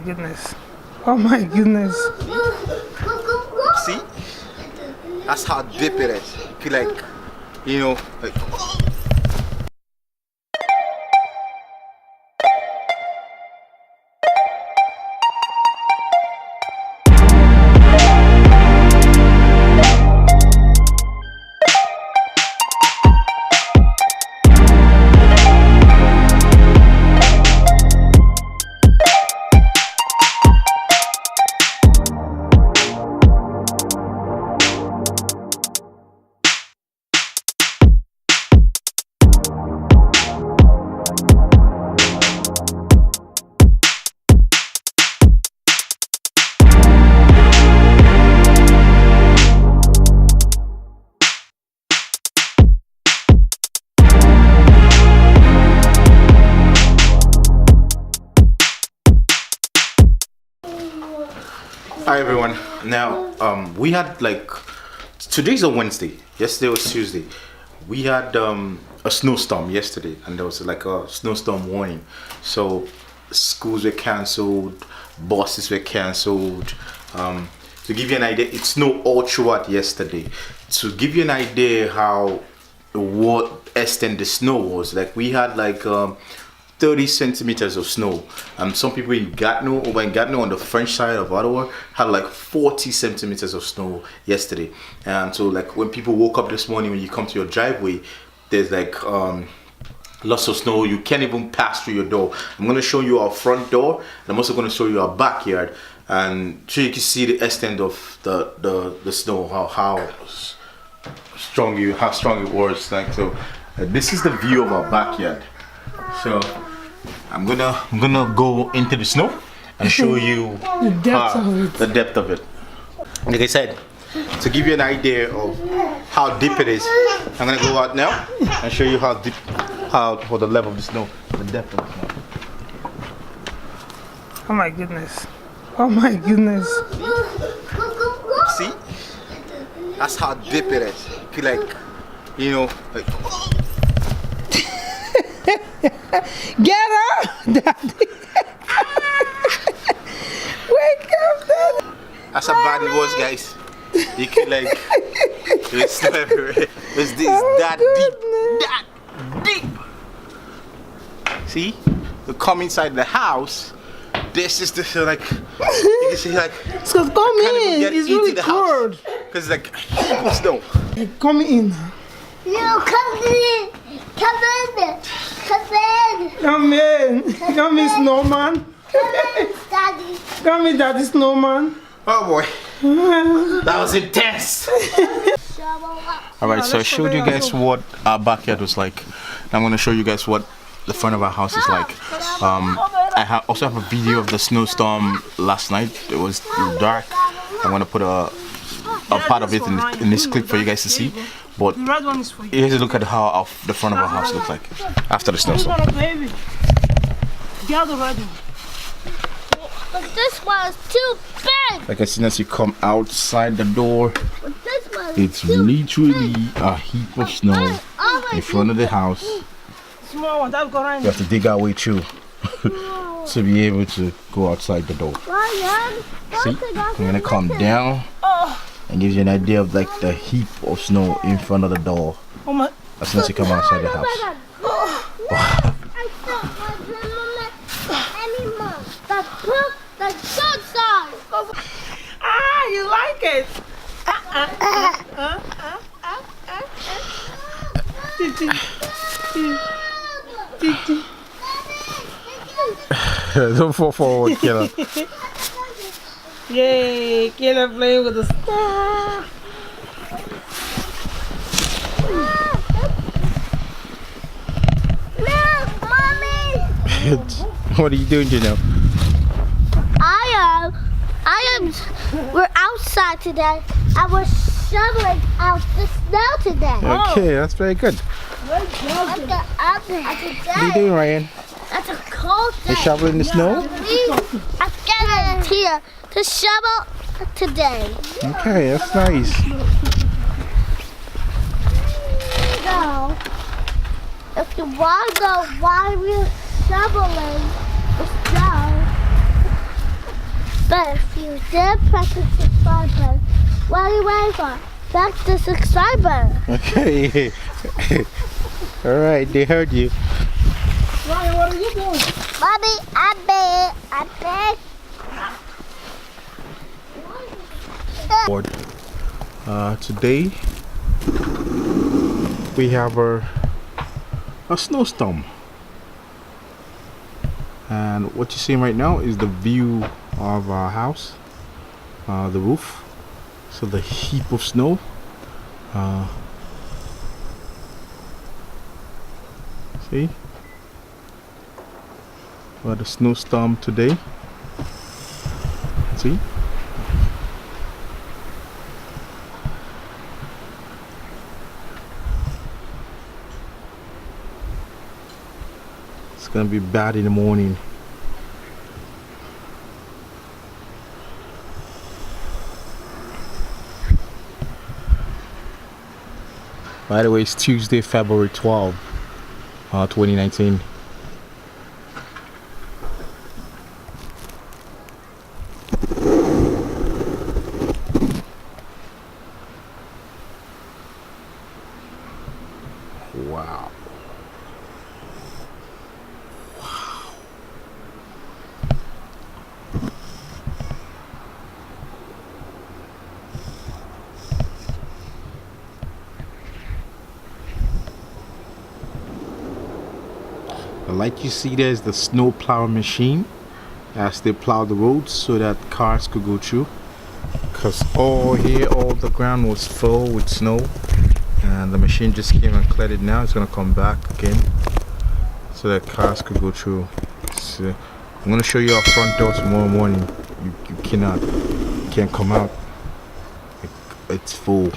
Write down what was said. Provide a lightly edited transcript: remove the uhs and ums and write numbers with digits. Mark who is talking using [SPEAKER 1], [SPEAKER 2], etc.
[SPEAKER 1] Goodness. Oh my goodness.
[SPEAKER 2] See? That's how deep it is. Feel like, like. Hi everyone. Now we had today's a Wednesday. Yesterday was Tuesday. We had a snowstorm yesterday, and there was like a snowstorm warning. So schools were cancelled, buses were cancelled. To give you an idea, it snowed all throughout yesterday. To give you an idea how what extent the snow was, like we had 30 centimeters of snow. Some people in Gatineau, over in Gatineau on the French side of Ottawa, had like 40 centimeters of snow yesterday. And so like when people woke up this morning, when you come to your driveway, there's lots of snow. You can't even pass through your door. I'm going to show you our front door, and I'm also going to show you our backyard, and so you can see the extent of the snow, how strong it was. This is the view of our backyard. So I'm gonna go into the snow and show you the depth of it. Like I said, to give you an idea of how deep it is, I'm gonna go out now and show you how deep, for the level of the snow, the depth of the snow.
[SPEAKER 1] Oh my goodness. Oh my goodness.
[SPEAKER 2] See? That's how deep it is. Feel like, like.
[SPEAKER 1] Get up, Daddy. Wake up, Daddy.
[SPEAKER 2] That's how bad it was, guys. You could it's snow everywhere. It's that deep. See? You come inside the house. This is you can see
[SPEAKER 1] So come in. It's really cold.
[SPEAKER 2] Because people snow.
[SPEAKER 1] Come in.
[SPEAKER 3] No, come in. Come in.
[SPEAKER 1] Come in. Come in, snowman.
[SPEAKER 3] Come in, Daddy.
[SPEAKER 1] Come in, Daddy, snowman.
[SPEAKER 2] Oh boy. That was intense. Alright, so I showed you guys what our backyard was like. Now I'm going to show you guys what the front of our house is like. I also have a video of the snowstorm last night. It was dark. I'm going to put a part of it in this clip for you guys to see. But here's a look at how the front of our house looks like after the snowstorm.
[SPEAKER 3] But this one's too big.
[SPEAKER 2] Like as soon as you come outside the door, it's literally a heap of snow in front of the house. You have to dig our way through to be able to go outside the door. See, I'm gonna come down and give you an idea of the heap of snow in front of the door as soon as you come outside the house. Wow.
[SPEAKER 1] You like it?
[SPEAKER 2] Don't fall forward, Killer.
[SPEAKER 1] Yay, Killer playing with the star.
[SPEAKER 3] Look, Mommy.
[SPEAKER 2] What are you doing, Janelle?
[SPEAKER 3] We're outside today. I was shoveling out the snow today.
[SPEAKER 2] Okay, that's very good.
[SPEAKER 3] What
[SPEAKER 2] are you doing, Ryan?
[SPEAKER 3] That's a cold day.
[SPEAKER 2] You shoveling the snow?
[SPEAKER 3] I'm getting here to shovel today.
[SPEAKER 2] Okay, that's nice.
[SPEAKER 3] So, if you want to know why we're shoveling the snow, But if you did press the subscribe button, what are you waiting for? Press the subscribe button.
[SPEAKER 2] Okay. All right, they heard you.
[SPEAKER 1] Ryan, what are you doing?
[SPEAKER 3] Mommy, I bet.
[SPEAKER 2] Lord, today we have a snowstorm, and what you're seeing right now is the view of our house, the roof. So the heap of snow. See, we had a snowstorm today. See. It's gonna be bad in the morning. By the way, it's Tuesday, February 12, 2019. Wow. The light you see there is the snow plow machine as they plow the roads so that cars could go through, because all the ground was full with snow, and the machine just came and cleared it. Now it's gonna come back again so that cars could go through. So I'm gonna show you our front door tomorrow morning. You can't come out. It's full.